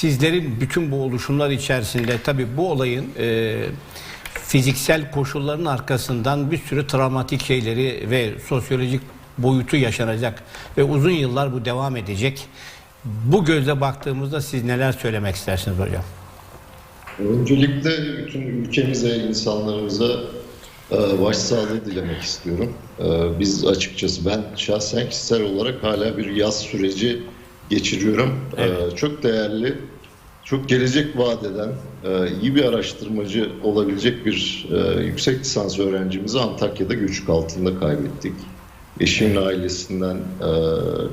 sizlerin bütün bu oluşumlar içerisinde tabii bu olayın fiziksel koşulların arkasından bir sürü travmatik şeyleri ve sosyolojik boyutu yaşanacak ve uzun yıllar bu devam edecek. Bu gözle baktığımızda siz neler söylemek istersiniz hocam? Öncelikle bütün ülkemize, insanlarımıza başsağlığı dilemek istiyorum. Biz açıkçası ben şahsen kişisel olarak hala bir yaz süreci geçiriyorum. Evet. Çok değerli, çok gelecek vaat eden, iyi bir araştırmacı olabilecek bir yüksek lisans öğrencimizi Antakya'da göçük altında kaybettik. Eşimin ailesinden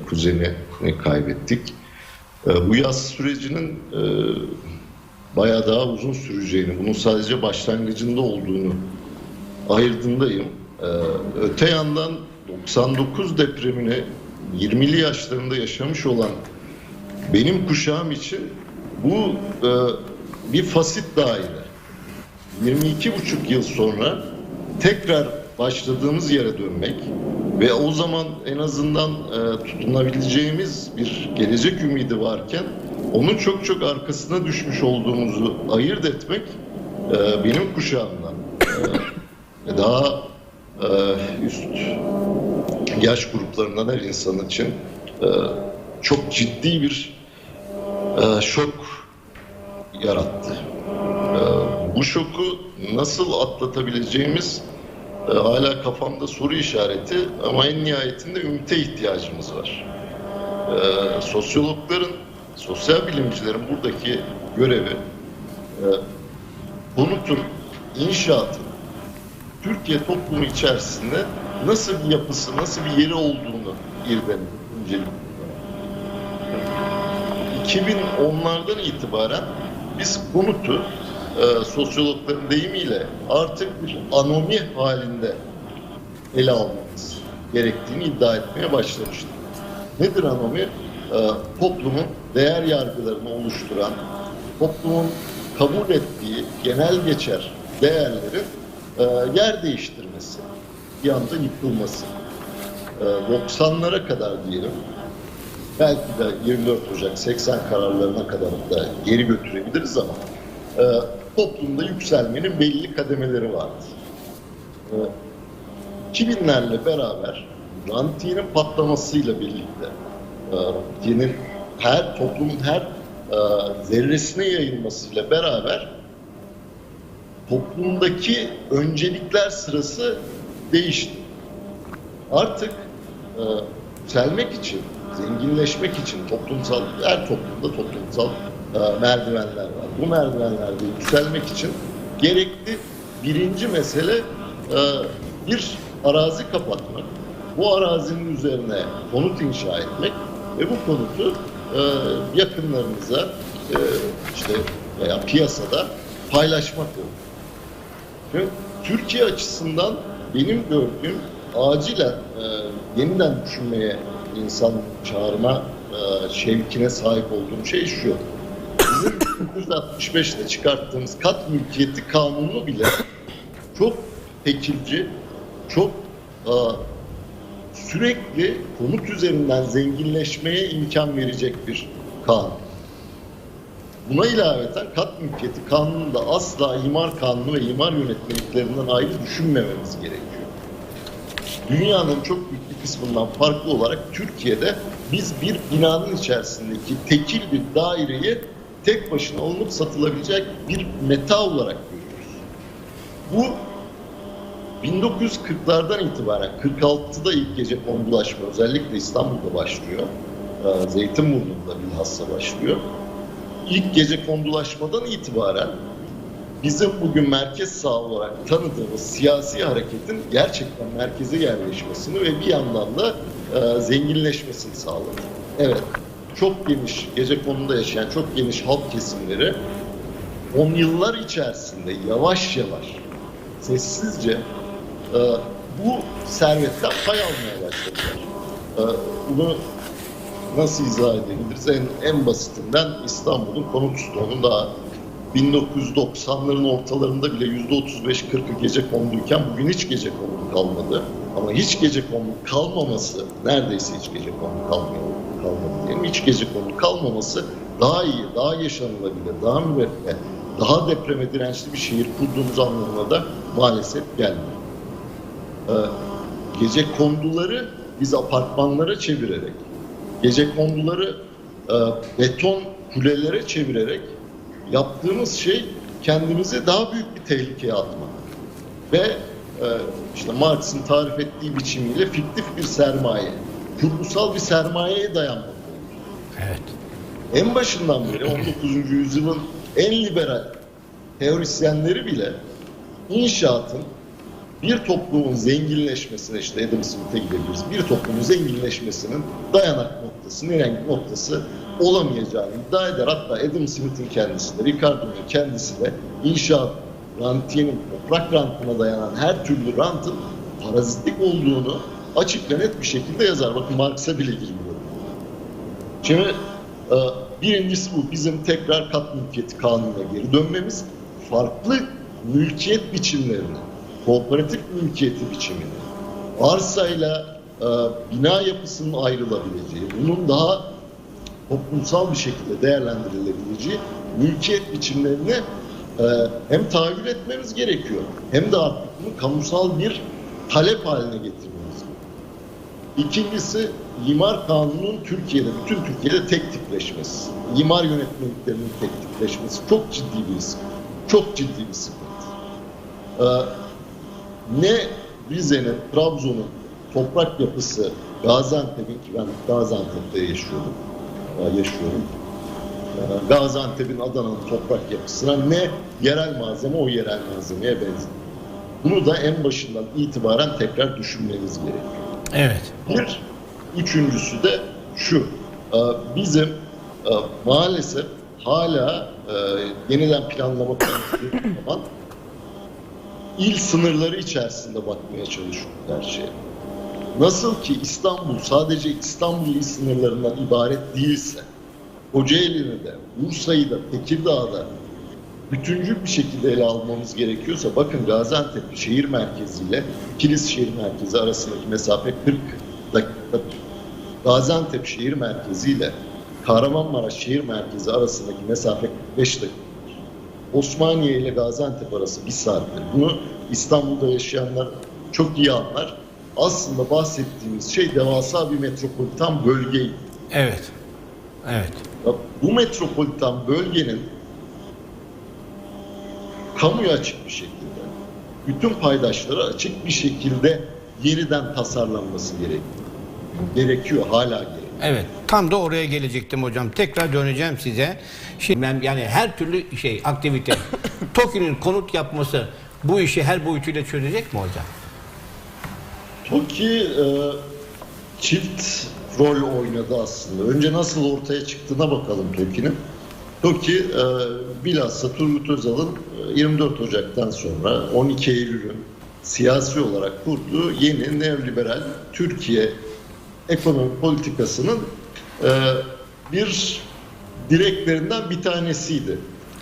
kuzeni kaybettik. Bu yaz sürecinin bayağı daha uzun süreceğini, bunun sadece başlangıcında olduğunu ayırdığındayım. Öte yandan 99 depremini 20'li yaşlarında yaşamış olan benim kuşağım için bu bir fasit daire. 22,5 yıl sonra tekrar başladığımız yere dönmek ve o zaman en azından tutunabileceğimiz bir gelecek ümidi varken onun çok çok arkasına düşmüş olduğumuzu ayırt etmek benim kuşağımdan daha üst yaş gruplarından her insan için çok ciddi bir şok yarattı. Bu şoku nasıl atlatabileceğimiz hala kafamda soru işareti ama en nihayetinde ümite ihtiyacımız var. Sosyologların, sosyal bilimcilerin buradaki görevi konutun, inşaatın Türkiye toplumu içerisinde nasıl bir yapısı, nasıl bir yeri olduğunu irdelemeli. 2010'lardan itibaren biz konutu sosyologların deyimiyle artık bir anomi halinde ele almamız gerektiğini iddia etmeye başlamıştık. Nedir anomi? Toplumun değer yargılarını oluşturan, toplumun kabul ettiği genel geçer değerlerin yer değiştirmesi, bir anda yıkılması. 90'lara kadar diyelim, belki de 24 Ocak 80 kararlarına kadar da geri götürebiliriz ama toplumda yükselmenin belli kademeleri vardı. 2000'lerle beraber rantiyinin patlamasıyla birlikte rantiyinin toplumun her zerresine yayılmasıyla beraber toplumdaki öncelikler sırası değişti. Artık yükselmek için, zenginleşmek için her toplumda toplumsal merdivenler var. Bu merdivenlerde yükselmek için gerekli birinci mesele bir arazi kapatmak. Bu arazinin üzerine konut inşa etmek ve bu konutu yakınlarınıza işte veya piyasada paylaşmak olur. Türkiye açısından benim gördüğüm acilen yeniden düşünmeye insan çağırma şevkine sahip olduğum şey şu. Bizim 1965'te çıkarttığımız kat mülkiyeti kanunu bile çok tekilci, çok sürekli konut üzerinden zenginleşmeye imkan verecek bir kanun. Buna ilaveten kat mülkiyeti kanununda asla imar kanunu ve imar yönetmeliklerinden ayrı düşünmememiz gerekiyor. Dünyanın çok büyük bir kısmından farklı olarak Türkiye'de biz bir binanın içerisindeki tekil bir daireyi tek başına alınıp satılabilecek bir meta olarak görüyoruz. Bu 1940'lardan itibaren 46'da ilk gecekondulaşma özellikle İstanbul'da başlıyor. Zeytinburnu'nda bilhassa başlıyor. İlk gecekondulaşmadan itibaren bizim bugün merkez sağ olarak tanıdığımız siyasi hareketin gerçekten merkeze yerleşmesini ve bir yandan da zenginleşmesini sağladı. Evet, çok geniş, gecekonduda yaşayan çok geniş halk kesimleri 10 yıllar içerisinde yavaş yavaş, sessizce bu servetten pay almaya başladılar. Bunu nasıl izah edebiliriz? En basitinden İstanbul'un konut stoğunun daha 1990'ların ortalarında bile %35-40'ı gecekonduyken bugün hiç gecekondu kalmadı. Ama hiç gecekondu kalmaması, neredeyse hiç gecekondu kalmadı diyelim. Hiç gecekondu kalmaması daha iyi, daha yaşanılabilir, daha müreffeh, daha depreme dirençli bir şehir kurduğumuz anlamına da maalesef gelmiyor. Gecekonduları biz apartmanlara çevirerek, gecekonduları beton kulelere çevirerek yaptığımız şey kendimizi daha büyük bir tehlikeye atmak. Ve işte Marx'ın tarif ettiği biçimiyle fiktif bir sermaye, kurgusal bir sermayeye dayanmak. Evet. En başından beri 19. yüzyılın en liberal teorisyenleri bile inşaatın bir toplumun zenginleşmesine, işte Adam Smith'e gidebiliriz, bir toplumun zenginleşmesinin dayanak noktası, nirengi noktası olamayacağını iddia eder. Hatta Adam Smith'in kendisi de, Ricardo'nun kendisi de inşaat rantiyenin, toprak rantına dayanan her türlü rantın parazitlik olduğunu açık ve net bir şekilde yazar. Bakın Marx'a bile girmiyor. Şimdi birincisi bu. Bizim tekrar kat mülkiyeti kanununa geri dönmemiz, farklı mülkiyet biçimlerini, kooperatif mülkiyeti biçimini, arsayla bina yapısının ayrılabileceği, bunun daha toplumsal bir şekilde değerlendirilebileceği mülkiyet biçimlerini hem tahayyül etmemiz gerekiyor, hem de artık bunu kamusal bir talep haline getirmemiz gerekiyor. İkincisi, imar kanununun Türkiye'de, bütün Türkiye'de tek tipleşmesi. İmar yönetmeliklerinin tek tipleşmesi çok ciddi bir sıkıntı. Çok ciddi bir sıkıntı. Ne Rize'nin, Trabzon'un toprak yapısı, Gaziantep'in, ki ben Gaziantep'te yaşıyorum. Gaziantep'in, Adana'nın toprak yapısına, ne yerel malzeme o yerel malzemeye benziyor. Bunu da en başından itibaren tekrar düşünmemiz gerekiyor. Evet. Üçüncüsü de şu, bizim maalesef hala yeniden planlama konuştuğu zaman il sınırları içerisinde bakmaya çalışıyoruz her şeye. Nasıl ki İstanbul sadece İstanbul il sınırlarından ibaret değilse, Kocaeli'ni de, Bursa'yı da, Tekirdağ'da bütüncül bir şekilde ele almamız gerekiyorsa, bakın Gaziantep şehir merkeziyle Kilis şehir merkezi arasındaki mesafe 40 dakikadır. Gaziantep şehir merkeziyle Kahramanmaraş şehir merkezi arasındaki mesafe 45 dakikadır. Osmaniye ile Gaziantep arası 1 saattir. Bunu İstanbul'da yaşayanlar çok iyi anlar. Aslında bahsettiğimiz şey devasa bir metropolitan bölgeydi. Evet. Evet. Bu metropolitan bölgenin kamuya açık bir şekilde, bütün paydaşlara açık bir şekilde yeniden tasarlanması gerekiyor, hala gerekiyor. Evet, tam da oraya gelecektim hocam. Tekrar döneceğim size. Şimdi ben yani her türlü aktivite, TOKİ'nin konut yapması bu işi her boyutuyla çözecek mi hocam? TOKİ çift rol oynadı aslında. Önce nasıl ortaya çıktığına bakalım TOKİ'nin. TOKİ bilhassa Turgut Özal'ın 24 Ocak'tan sonra 12 Eylül'ün siyasi olarak kurduğu yeni neoliberal Türkiye ekonomi politikasının bir direklerinden bir tanesiydi.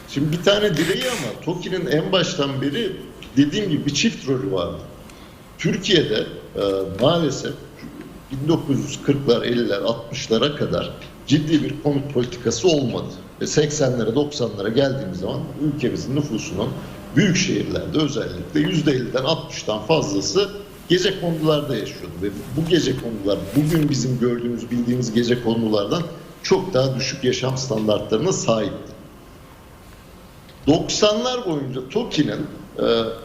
Şimdi bir tane direği, ama TOKİ'nin en baştan beri dediğim gibi bir çift rolü vardı. Türkiye'de maalesef 1940'lar, 50'ler, 60'lara kadar ciddi bir konut politikası olmadı. Ve 80'lere, 90'lara geldiğimiz zaman ülkemizin nüfusunun büyük şehirlerde özellikle %50'den 60'tan fazlası gecekondularda yaşıyordu. Ve bu gecekondular bugün bizim gördüğümüz, bildiğimiz gecekondulardan çok daha düşük yaşam standartlarına sahipti. 90'lar boyunca TOKİ'nin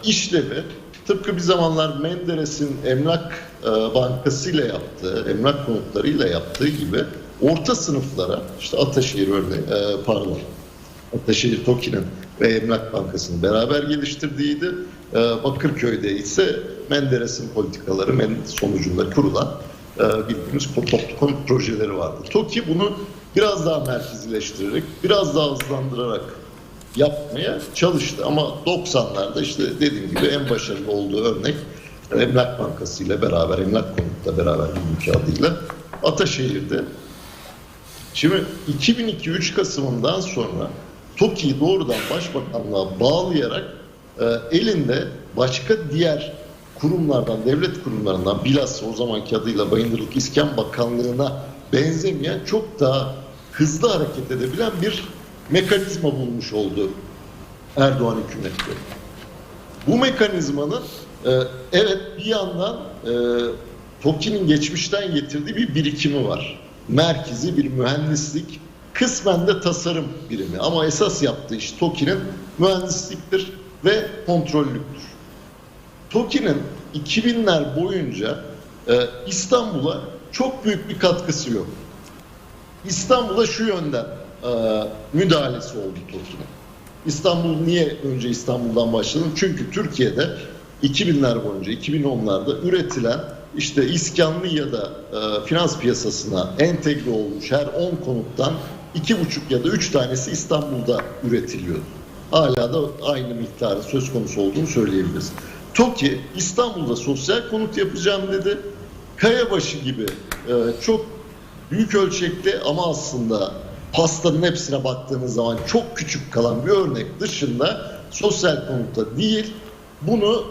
işlevi tıpkı bir zamanlar Menderes'in Emlak Bankası ile yaptığı, emlak konutlarıyla yaptığı gibi orta sınıflara, işte Ataşehir Ataşehir TOKİ'nin ve Emlak Bankası'nın beraber geliştirdiğiydi. Bakırköy'de ise Menderes'in politikaları sonucunda kurulan bildiğimiz toplu konut projeleri vardı. TOKİ bunu biraz daha merkezileştirerek, biraz daha hızlandırarak yapmaya çalıştı. Ama 90'larda işte dediğim gibi en başarılı olduğu örnek Emlak Bankası ile beraber, Emlak Konut'la beraber bugünkü adıyla Ataşehir'de. Şimdi 2002-3 Kasım'ından sonra TOKİ'yi doğrudan Başbakanlığa bağlayarak elinde başka diğer kurumlardan, devlet kurumlarından, bilhassa o zamanki adıyla Bayındırlık İskan Bakanlığı'na benzemeyen çok daha hızlı hareket edebilen bir mekanizma bulmuş oldu Erdoğan hükümeti. Bu mekanizmanın evet bir yandan TOKİ'nin geçmişten getirdiği bir birikimi var. Merkezi bir mühendislik, kısmen de tasarım birimi. Ama esas yaptığı iş TOKİ'nin mühendisliktir ve kontrollüktür. TOKİ'nin 2000'ler boyunca İstanbul'a çok büyük bir katkısı yok. İstanbul'a şu yönden müdahalesi oldu TOKİ'nin. İstanbul niye önce İstanbul'dan başladım? Çünkü Türkiye'de 2000'ler boyunca, 2010'larda üretilen işte iskanlı ya da finans piyasasına entegre olmuş her 10 konuttan 2,5 ya da 3 tanesi İstanbul'da üretiliyordu. Hala da aynı miktarı söz konusu olduğunu söyleyebiliriz. TOKİ İstanbul'da sosyal konut yapacağım dedi. Kayabaşı gibi çok büyük ölçekli ama aslında pastanın hepsine baktığınız zaman çok küçük kalan bir örnek dışında sosyal konutta değil, bunu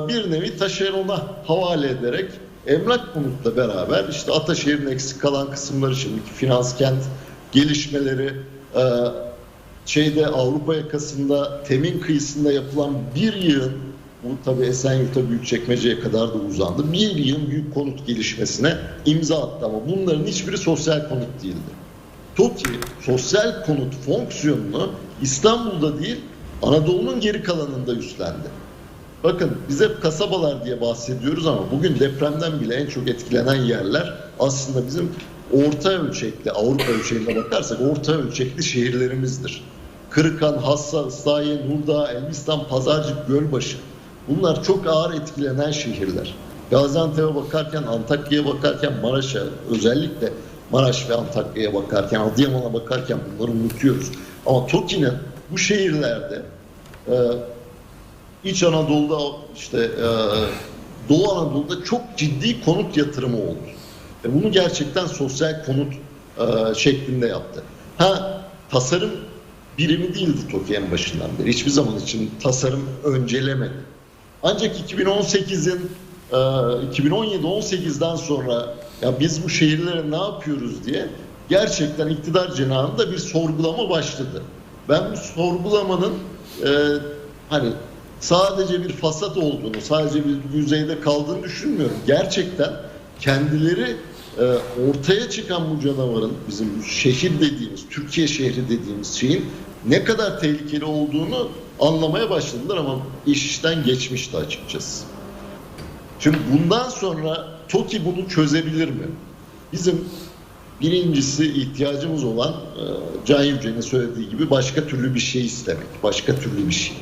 bir nevi taşerona havale ederek emlak konutla beraber işte Ataşehir'in eksik kalan kısımları, şimdiki finans kent gelişmeleri, Avrupa yakasında Temin kıyısında yapılan bir yığın, bu tabii Esenyurt'a, Büyükçekmece'ye kadar da uzandı, bir yığın büyük konut gelişmesine imza attı ama bunların hiçbiri sosyal konut değildi. TOKİ sosyal konut fonksiyonunu İstanbul'da değil Anadolu'nun geri kalanında üstlendi. Bakın biz hep kasabalar diye bahsediyoruz ama bugün depremden bile en çok etkilenen yerler aslında bizim orta ölçekli, Avrupa ölçeğine bakarsak orta ölçekli şehirlerimizdir. Kırıkhan, Hassa, Islahiye, Nurdağ, Elbistan, Pazarcık, Gölbaşı. Bunlar çok ağır etkilenen şehirler. Gaziantep'e bakarken, Antakya'ya bakarken, Maraş'a, özellikle Maraş ve Antakya'ya bakarken, Adıyaman'a bakarken bunları unutuyoruz. Ama TOKİ'nin bu şehirlerde İç Anadolu'da işte Doğu Anadolu'da çok ciddi konut yatırımı oldu. Ve bunu gerçekten sosyal konut şeklinde yaptı. Tasarım birimi değildi TOKİ en başından beri. Hiçbir zaman için tasarım öncelemedi. Ancak 2017-18'den sonra ya biz bu şehirlere ne yapıyoruz diye gerçekten iktidar cenahında bir sorgulama başladı. Ben bu sorgulamanın hani sadece bir fasat olduğunu, sadece bir yüzeyde kaldığını düşünmüyorum. Gerçekten kendileri ortaya çıkan bu canavarın, bizim şehir dediğimiz, Türkiye şehri dediğimiz şeyin ne kadar tehlikeli olduğunu anlamaya başladılar ama iş işten geçmişti açıkçası. Şimdi bundan sonra TOKİ bunu çözebilir mi? Bizim birincisi ihtiyacımız olan Can Yücel'in söylediği gibi başka türlü bir şey istemek, başka türlü bir şey.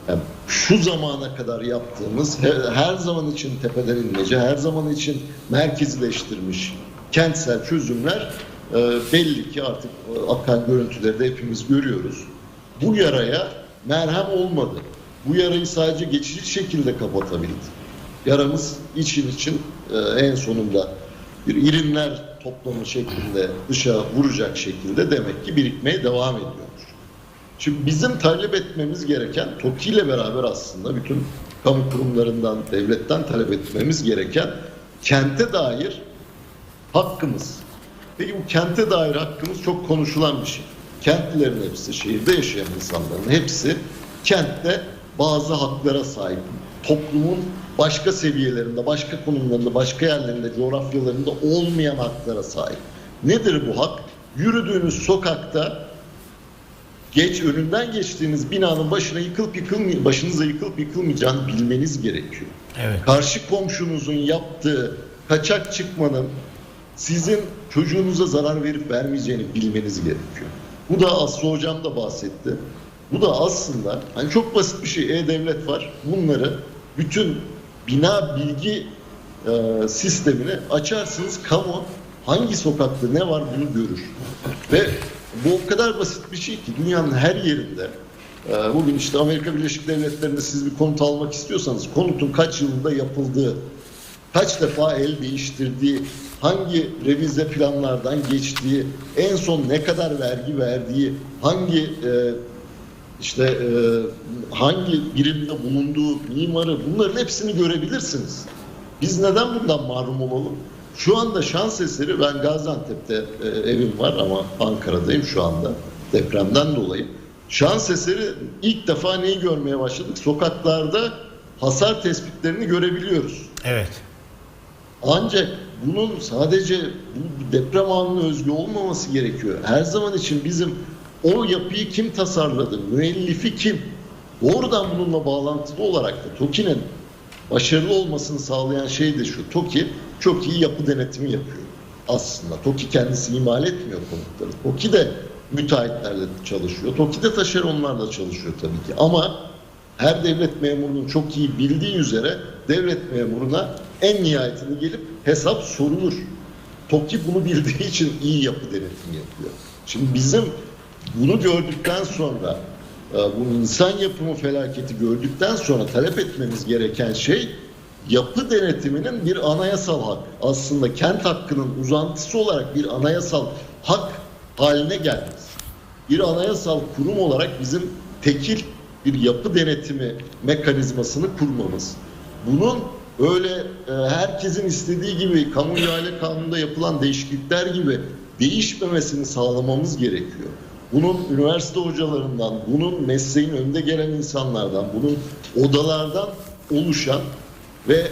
Yani şu zamana kadar yaptığımız her zaman için tepeden inmece, her zaman için merkezileştirmiş kentsel çözümler belli ki artık akan görüntüleri de hepimiz görüyoruz. Bu yaraya merhem olmadı. Bu yarayı sadece geçici şekilde kapatabildi. Yaramız için en sonunda bir irinler toplamı şeklinde dışa vuracak şekilde demek ki birikmeye devam ediyor. Şimdi bizim talep etmemiz gereken, TOKİ ile beraber aslında bütün kamu kurumlarından, devletten talep etmemiz gereken kente dair hakkımız. Peki bu kente dair hakkımız çok konuşulan bir şey. Kentlilerin hepsi, şehirde yaşayan insanların hepsi kentte bazı haklara sahip. Toplumun başka seviyelerinde, başka konumlarında, başka yerlerinde, coğrafyalarında olmayan haklara sahip. Nedir bu hak? Yürüdüğünüz sokakta önünden geçtiğiniz binanın başınıza yıkılıp yıkılmayacağını bilmeniz gerekiyor. Evet. Karşı komşunuzun yaptığı kaçak çıkmanın sizin çocuğunuza zarar verip vermeyeceğini bilmeniz gerekiyor. Bu da Aslı Hocam da bahsetti. Bu da aslında hani çok basit bir şey. E-Devlet var. Bunları bütün bina bilgi sistemini açarsınız. Kamu hangi sokakta ne var bunu görür. Ve bu o kadar basit bir şey ki dünyanın her yerinde bugün işte Amerika Birleşik Devletleri'nde siz bir konut almak istiyorsanız konutun kaç yılında yapıldığı, kaç defa el değiştirdiği, hangi revize planlardan geçtiği, en son ne kadar vergi verdiği, hangi hangi birimde bulunduğu, mimarı, bunların hepsini görebilirsiniz. Biz neden bundan mahrum olalım? Şu anda şans eseri, ben Gaziantep'te evim var ama Ankara'dayım şu anda depremden dolayı. Şans eseri ilk defa neyi görmeye başladık? Sokaklarda hasar tespitlerini görebiliyoruz. Evet. Ancak bunun sadece bu deprem anına özgü olmaması gerekiyor. Her zaman için bizim o yapıyı kim tasarladı, müellifi kim? Doğrudan bununla bağlantılı olarak da TOKİ'nin başarılı olmasını sağlayan şey de şu: TOKİ çok iyi yapı denetimi yapıyor aslında. TOKİ kendisi imal etmiyor konutları. TOKİ de müteahhitlerle çalışıyor. TOKİ de taşeronlarla çalışıyor tabii ki. Ama her devlet memurunun çok iyi bildiği üzere devlet memuruna en nihayetinde gelip hesap sorulur. TOKİ bunu bildiği için iyi yapı denetimi yapıyor. Şimdi bizim bunu gördükten sonra, bu insan yapımı felaketi gördükten sonra talep etmemiz gereken şey, yapı denetiminin bir anayasal hak, aslında kent hakkının uzantısı olarak bir anayasal hak haline gelmesi. Bir anayasal kurum olarak bizim tekil bir yapı denetimi mekanizmasını kurmamız. Bunun öyle herkesin istediği gibi kamu ihale kanununda yapılan değişiklikler gibi değişmemesini sağlamamız gerekiyor. Bunun üniversite hocalarından, bunun mesleğin önde gelen insanlardan, bunun odalardan oluşan ve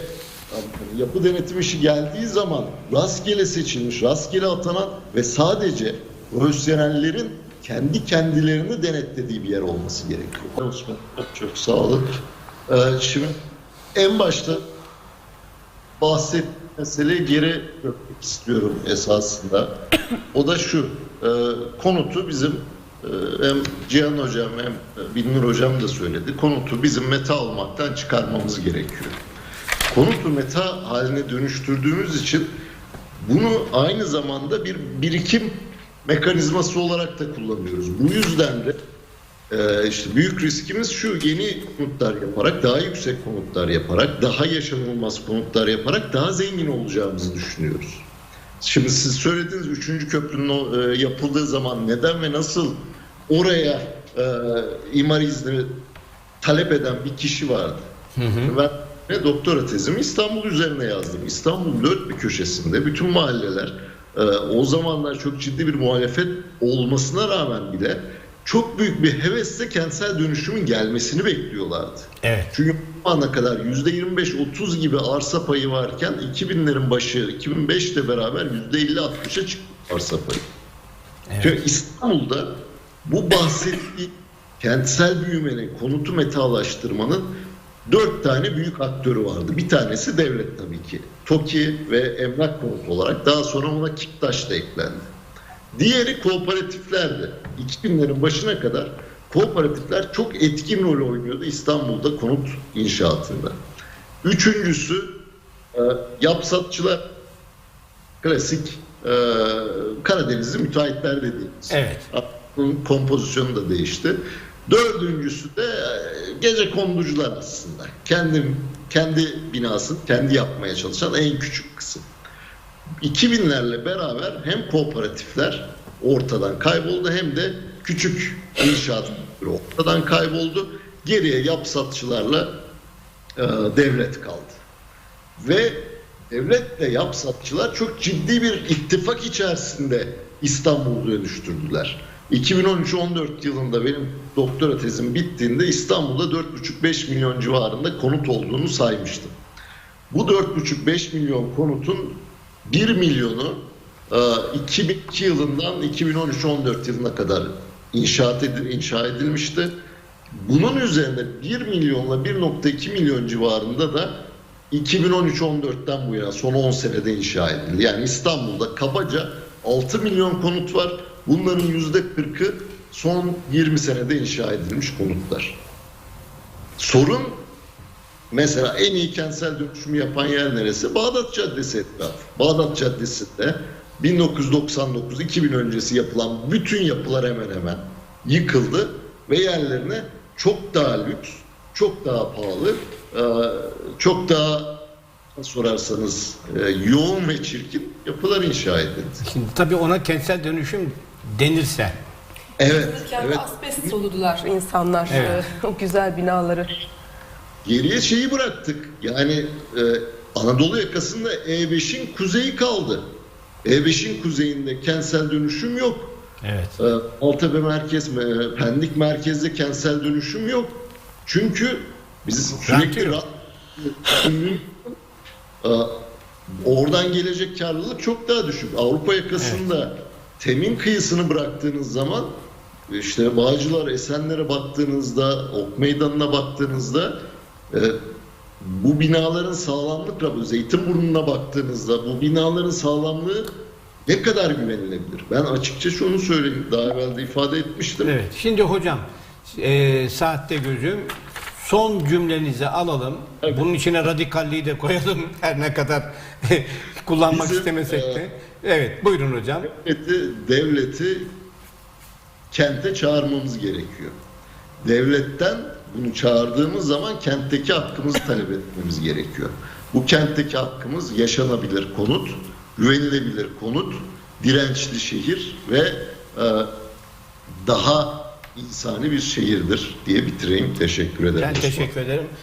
yapı denetim işi geldiği zaman rastgele seçilmiş, rastgele atanan ve sadece profesyonellerin kendi kendilerini denetlediği bir yer olması gerekiyor. Osman, çok sağ olun. Şimdi en başta bahsettiğim meseleyi geri dönmek istiyorum esasında. O da şu: konutu bizim hem Cihan Hocam hem Binnur Hocam da söyledi. Konutu bizim meta olmaktan çıkarmamız gerekiyor. Konutu meta haline dönüştürdüğümüz için bunu aynı zamanda bir birikim mekanizması olarak da kullanıyoruz. Bu yüzden de işte büyük riskimiz şu: yeni konutlar yaparak, daha yüksek konutlar yaparak, daha yaşanılmaz konutlar yaparak daha zengin olacağımızı düşünüyoruz. Şimdi siz söylediğiniz 3. köprünün yapıldığı zaman neden ve nasıl oraya imar izni talep eden bir kişi vardı. Ben doktora tezimi İstanbul üzerine yazdım. İstanbul'un dört bir köşesinde bütün mahalleler o zamanlar çok ciddi bir muhalefet olmasına rağmen bile çok büyük bir hevesle kentsel dönüşümün gelmesini bekliyorlardı. Evet. Çünkü bu ana kadar %25-30 gibi arsa payı varken 2000'lerin başı 2005'te beraber %50-60'a çıktı arsa payı. Evet. Çünkü İstanbul'da bu bahsettiği kentsel büyümenin, konutu metalaştırmanın 4 tane büyük aktörü vardı. Bir tanesi devlet tabii ki. TOKİ ve emlak konutu olarak, daha sonra ona Kiptaş da eklendi. Diğeri kooperatiflerdi. 2000'lerin başına kadar kooperatifler çok etkin rol oynuyordu İstanbul'da konut inşaatında. Üçüncüsü yapsatçılar, klasik Karadenizli müteahhitler dediğimiz. Evet. Bunun kompozisyonu da değişti. Dördüncüsü de gecekonducular aslında. Kendi binasını kendi yapmaya çalışan en küçük kısım. 2000'lerle beraber hem kooperatifler ortadan kayboldu hem de küçük inşaat ortadan kayboldu. Geriye yapsatçılarla devlet kaldı. Ve devletle yapsatçılar çok ciddi bir ittifak içerisinde İstanbul'u dönüştürdüler. 2013-14 yılında benim doktora tezim bittiğinde İstanbul'da 4,5-5 milyon civarında konut olduğunu saymıştım. Bu 4,5-5 milyon konutun 1 milyonu 2002 yılından 2013-14 yılına kadar inşa edilmişti. Bunun üzerine 1 milyonla 1,2 milyon civarında da 2013-14'ten bu yana son 10 senede inşa edildi. Yani İstanbul'da kabaca 6 milyon konut var. Bunların %40'ı son 20 senede inşa edilmiş konutlar. Sorun, mesela en iyi kentsel dönüşümü yapan yer neresi? Bağdat Caddesi etrafı. Bağdat Caddesi'nde 1999-2000 öncesi yapılan bütün yapılar hemen hemen yıkıldı ve yerlerine çok daha lüks, çok daha pahalı, çok daha sorarsanız yoğun ve çirkin yapılar inşa edildi. Şimdi tabii ona kentsel dönüşüm denirse. Evet. Evet. Asbest soludular insanlar, Evet. o güzel binaları. Geriye şeyi bıraktık. Yani Anadolu yakasında E5'in kuzeyi kaldı. E5'in kuzeyinde kentsel dönüşüm yok. Evet. Maltepe merkez, Pendik merkezde kentsel dönüşüm yok. Çünkü biz sürekli oradan gelecek karlılık çok daha düşük. Avrupa yakasında Temin kıyısını bıraktığınız zaman işte Bağcılar, Esenler'e baktığınızda, Ok Meydanı'na baktığınızda bu binaların sağlamlıkla, Zeytinburnu'na baktığınızda bu binaların sağlamlığı ne kadar güvenilebilir? Ben açıkça şunu söyleyeyim, daha evvel de ifade etmiştim. Evet. Şimdi hocam saatte gözüm, son cümlenizi alalım. Evet. Bunun içine radikalliği de koyalım. Her ne kadar kullanmak istemesek de. Evet, buyurun hocam. Devleti kente çağırmamız gerekiyor. Devletten bunu çağırdığımız zaman kentteki hakkımızı talep etmemiz gerekiyor. Bu kentteki hakkımız yaşanabilir konut, güvenilebilir konut, dirençli şehir ve daha insani bir şehirdir diye bitireyim. Teşekkür ederim. Ben teşekkür ederim.